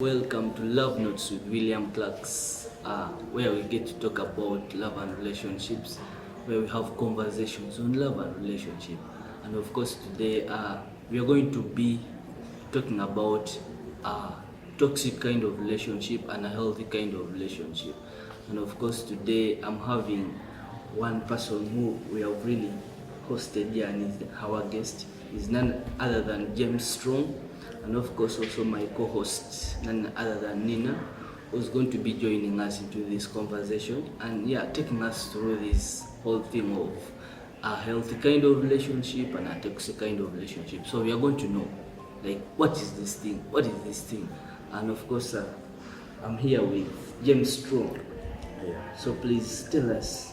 Welcome to Love Notes with William Clarks, where we get to talk about love and relationships, where we have conversations on love and relationship. And of course, today we are going to be talking about a toxic kind of relationship and a healthy kind of relationship. And of course, today I'm having one person who we have really hosted here, and is our guest is none other than James Strong, and of course also my co-host, none other than Nina, who's going to be joining us into this conversation and taking us through this whole thing of a healthy kind of relationship and a toxic kind of relationship. So we are going to know, like, what is this thing, and of course I'm here with James Strong. So please tell us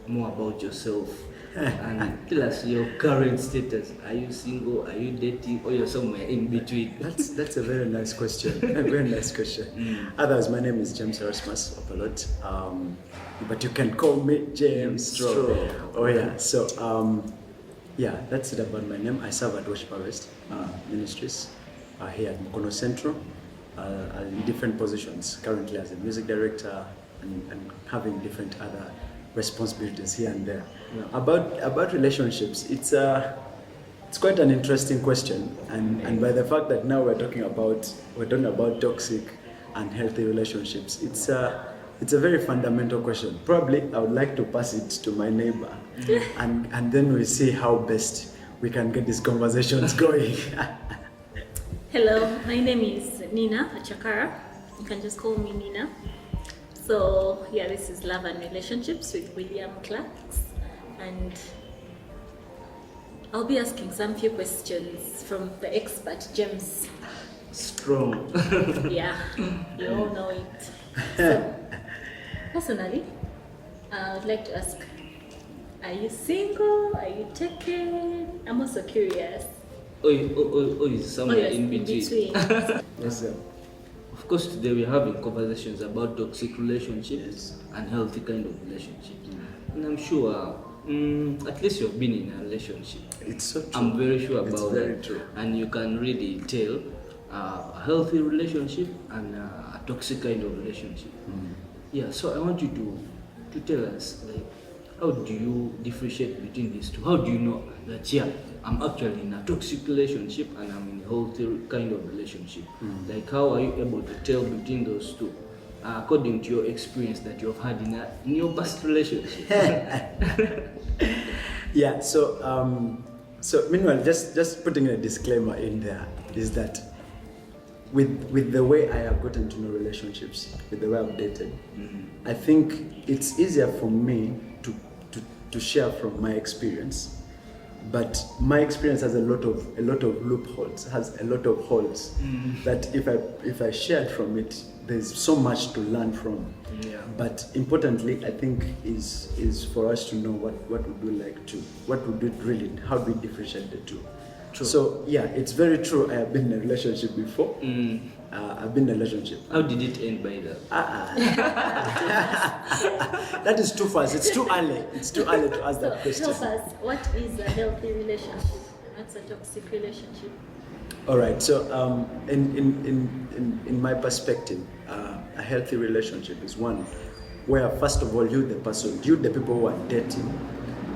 more about yourself and tell us your current status. Are you single? Are you dating? Or you're somewhere in between? That's a very nice question. A very nice question. Otherwise, my name is James Erasmus Opalot, but you can call me James Strong. Oh yeah. So that's it about my name. I serve at Worship Harvest Ministries here at Mukono Central in different positions. Currently as a music director and having different other responsibilities here and there. Yeah. About relationships, it's quite an interesting question, and by the fact that now we're talking about toxic and healthy relationships, it's a very fundamental question. Probably I would like to pass it to my neighbor, and then we see how best we can get these conversations going. Hello, my name is Nina Achakara. You can just call me Nina. So this is Love and Relationships with William Clarks, and I'll be asking some few questions from the expert James Strong. Yeah, you all know it. So, personally, I would like to ask, are you single? Are you taken? I'm also curious. Is somewhere in between. Yes, sir. Of course, today we're having conversations about toxic relationships and healthy kind of relationships. And I'm sure, at least you've been in a relationship. It's so true. I'm very sure about it's very that. True. And you can really tell a healthy relationship and a toxic kind of relationship. So I want you to tell us, like, how do you differentiate between these two? How do you know that I'm actually in a toxic relationship and I'm in a healthy kind of relationship? Like, how are you able to tell between those two, according to your experience that you've had in your past relationship? So meanwhile, just putting a disclaimer in there is that with the way I have gotten to know relationships, with the way I've dated, I think it's easier for me to share from my experience, but my experience has a lot of loopholes, has a lot of holes that if I shared from it, there's so much to learn from. But importantly, I think is for us to know what would we like to, what would we really, how do we differentiate the two. True. So it's very true. I have been in a relationship before. I've been in a relationship. How did it end by that? That is too fast. It's too early. It's too early to ask that question. Tell us, what is a healthy relationship? What's a toxic relationship? All right. So in my perspective, a healthy relationship is one where, first of all, you the people who are dating,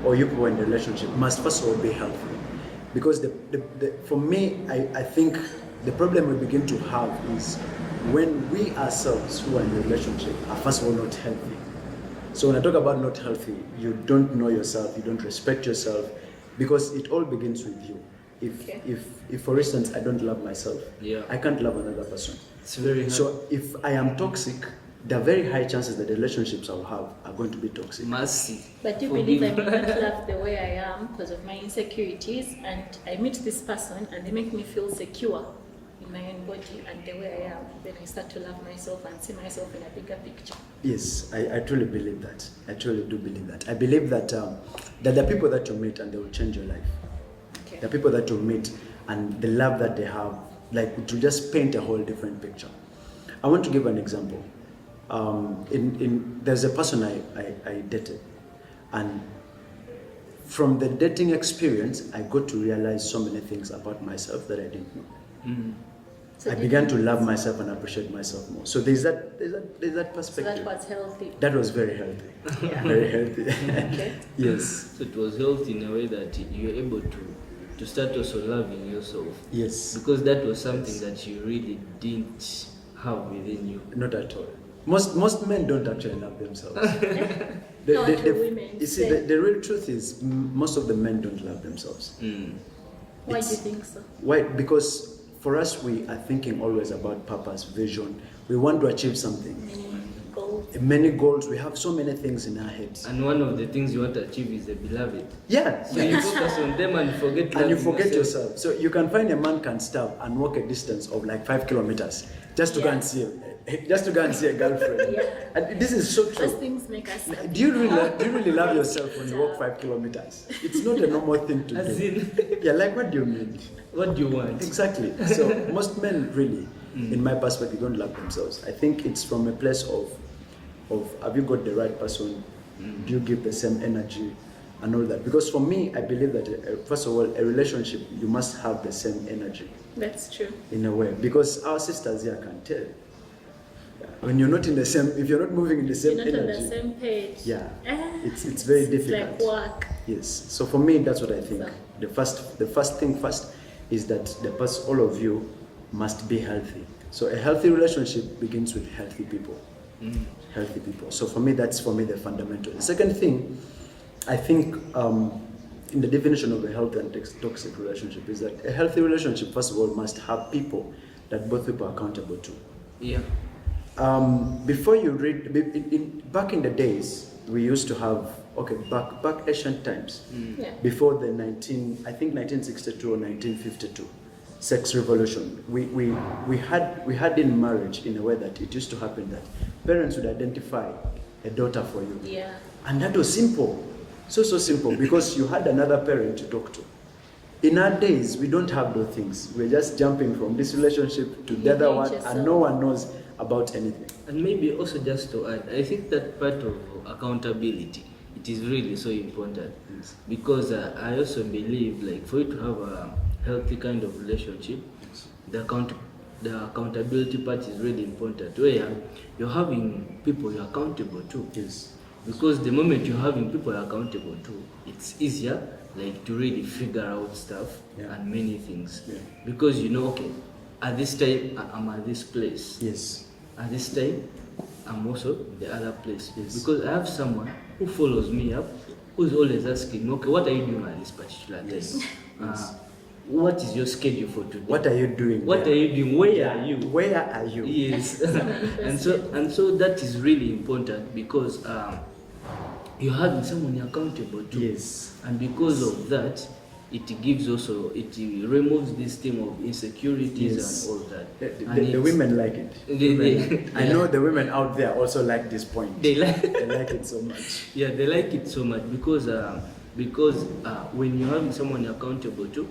or you people in the relationship, must first of all be healthy. Because for me, I think the problem we begin to have is when we ourselves who are in a relationship are first of all not healthy. So when I talk about not healthy, you don't know yourself, you don't respect yourself, because it all begins with you. If for instance I don't love myself, I can't love another person. It's very hard. So if I am toxic, there are very high chances that the relationships I'll have are going to be toxic. Mercy. But you believe I may not love the way I am because of my insecurities, and I meet this person and they make me feel secure in my own body and the way I am. Then I start to love myself and see myself in a bigger picture. Yes, I truly believe that. I truly do believe that. I believe that there are people that you meet and they will change your life. Okay. There are people that you meet and the love that they have, like, to just paint a whole different picture. I want to give an example. There's a person I dated, and from the dating experience, I got to realize so many things about myself that I didn't know. So I do you began to think love myself and appreciate myself more. So there's that so that perspective. was healthy? That was very healthy. Yeah. Very healthy. Okay. Yes. So it was healthy in a way that you're able to start also loving yourself. Yes. Because that was something that you really didn't have within you. Not at all. Most men don't actually love themselves. How do women you see, say? the real truth is most of the men don't love themselves. Why do you think so? Why? Because for us, we are thinking always about purpose, vision. We want to achieve something. Many goals. We have so many things in our heads. And one of the things you want to achieve is the beloved. Yeah. So you focus on them and forget And you loving forget yourself. So you can find a man can starve and walk a distance of like 5 kilometers just to go and see a girlfriend. Yeah. And this is so Those true. things make us happy. Do you really love yourself when you walk 5 kilometers? It's not a normal thing to As do. in, Yeah, like what do you mean? what do you want? Exactly. So most men really, in my perspective, don't love themselves. I think it's from a place of have you got the right person? Do you give the same energy and all that? Because for me, I believe that first of all, a relationship, you must have the same energy That's true. in a way. Because our sisters here can tell. When you're not in the same, if you're not moving in the same You're not energy, on the same page. yeah, it's very difficult. It's like work. Yes. So for me, that's what I think. So- The first thing first is that all of you must be healthy. So a healthy relationship begins with healthy people. Healthy people. So for me, that's the fundamental. The second thing, I think, in the definition of a healthy and toxic relationship is that a healthy relationship, first of all, must have people that both people are accountable to. Yeah. Before you read, back in the days, we used to have, back ancient times, Yeah. before the 1962 or 1952 sex revolution, we had in marriage in a way that it used to happen that parents would identify a daughter for you. Yeah. And that was simple, so simple, because you had another parent to talk to. In our days, we don't have those things. We're just jumping from this relationship to the other one, and no one knows about anything. And maybe also just to add, I think that part of accountability, it is really so important. Yes. Because I also believe, like, for you to have a healthy kind of relationship, the accountability part is really important. Where you're having people you're accountable to. Yes. Because the moment you're having people you're accountable to, it's easier, like, to really figure out stuff and many things. Yeah. Because you know, okay, at this time I'm at this place. Yes. At this time, I'm also the other place. Yes. Because I have someone who follows me up, who's always asking me, okay, what are you doing at this particular time? Yes. Yes. What is your schedule for today? What are you doing? What there? are you doing? Where are you? Where are you? Yes. and so that is really important because you're having someone you're accountable to. Yes. And because of that, it gives also, it removes this theme of insecurities Yes. and all that. The women like it. I know the women out there also like this point. They like They like it so much. Yeah, they like it so much because when you're having someone you're accountable to,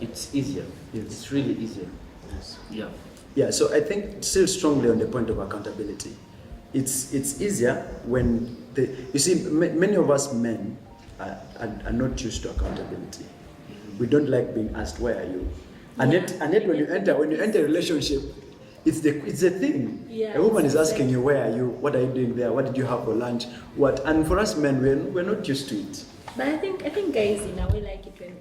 it's easier. Yes. It's really easier. Yes. Yeah. Yeah, so I think still strongly on the point of accountability. It's easier when you see many of us men are not used to accountability. We don't like being asked where are you, and yet when you enter a relationship, it's the thing. Yeah, a woman is it's asking you where are you, what are you doing there, what did you have for lunch, what, and for us men we're not used to it. But I think guys in a way like it when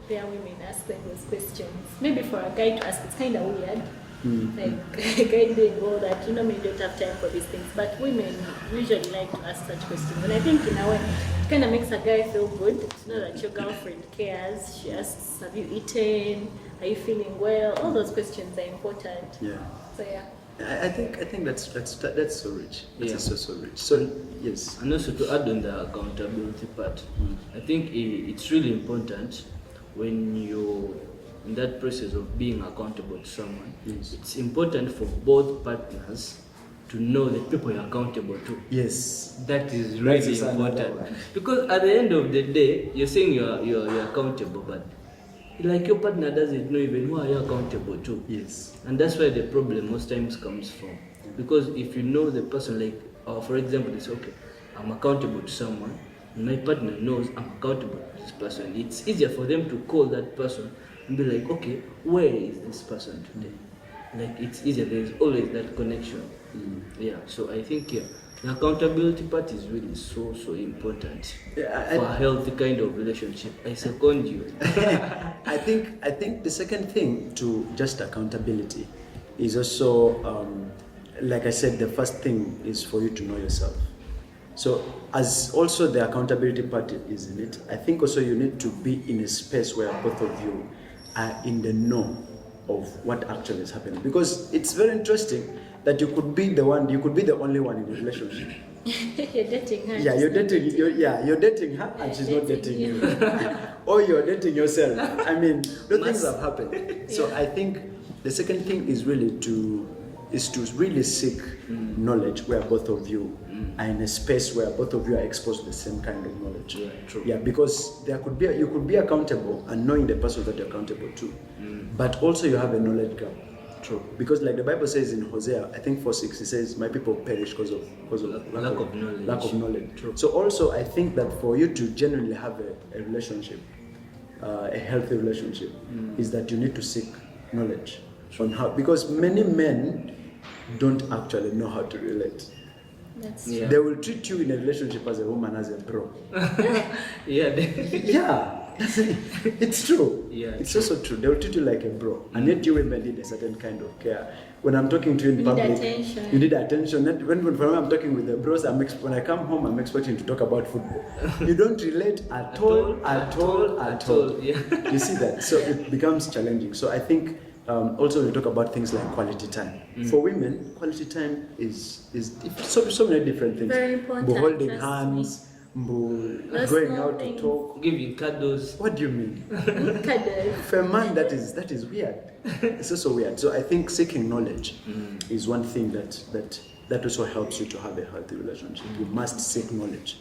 their women ask them those questions. Maybe for a guy to ask, it's kind of weird. Like a guy doing all that, men don't have time for these things. But women usually like to ask such questions. And I think in a way, it kind of makes a guy feel good to know that your girlfriend cares. She asks, have you eaten? Are you feeling well? All those questions are important. Yeah. So yeah. I think that's so rich. Yeah. That's so rich. So yes. And also to add on the accountability part, I think it's really important when you're in that process of being accountable to someone. Yes. It's important for both partners to know the people you're accountable to. Yes. That is really important. Because at the end of the day, you're saying you're accountable, but like your partner doesn't know even who are you accountable to. Yes. And that's where the problem most times comes from. Because if you know the person, like, for example, it's okay, I'm accountable to someone, and my partner knows I'm accountable to this person. It's easier for them to call that person and be like, okay, where is this person today? like it's easier. There's always that connection. Yeah. So I think the accountability part is really so important Yeah, for a healthy kind of relationship. I second you. I think the second thing to just accountability is also, like I said, the first thing is for you to know yourself. So as also the accountability part is in it, I think also you need to be in a space where both of you are in the know of what actually is happening. Because it's very interesting that you could be the only one in the relationship. You're dating her. Yeah, you're dating her and she's not dating you. Or you're dating yourself. I mean, those things have happened. So I think the second thing is really to really seek knowledge where both of you are in a space where both of you are exposed to the same kind of knowledge. Yeah, true. Yeah, because you could be accountable and knowing the person that you're accountable to, but also you have a knowledge gap. True. Because like the Bible says in Hosea, I think 4:6, it says, "My people perish because of Lack of knowledge. Lack of knowledge." True. So also I think that for you to genuinely have a relationship, a healthy relationship, is that you need to seek knowledge on how, because many men don't actually know how to relate. Yeah. They will treat you in a relationship as a woman, as a bro. Yeah. Yeah, it's true. Yeah, it's also true. They will treat you like a bro, and yet you women need a certain kind of care. When I'm talking to you in You public, need attention. you need attention. When I'm talking with the bros, when I come home, I'm expecting to talk about football. You don't relate at all. Yeah. You see that? So it becomes challenging. So I think also we talk about things like quality time. For women, quality time is so many different things. Very important, Holding trust hands, Those going small out things. to talk. Giving cuddles. What do you mean? Cuddles. For a man, that is weird. It's also weird. So I think seeking knowledge is one thing that also helps you to have a healthy relationship. You must seek knowledge.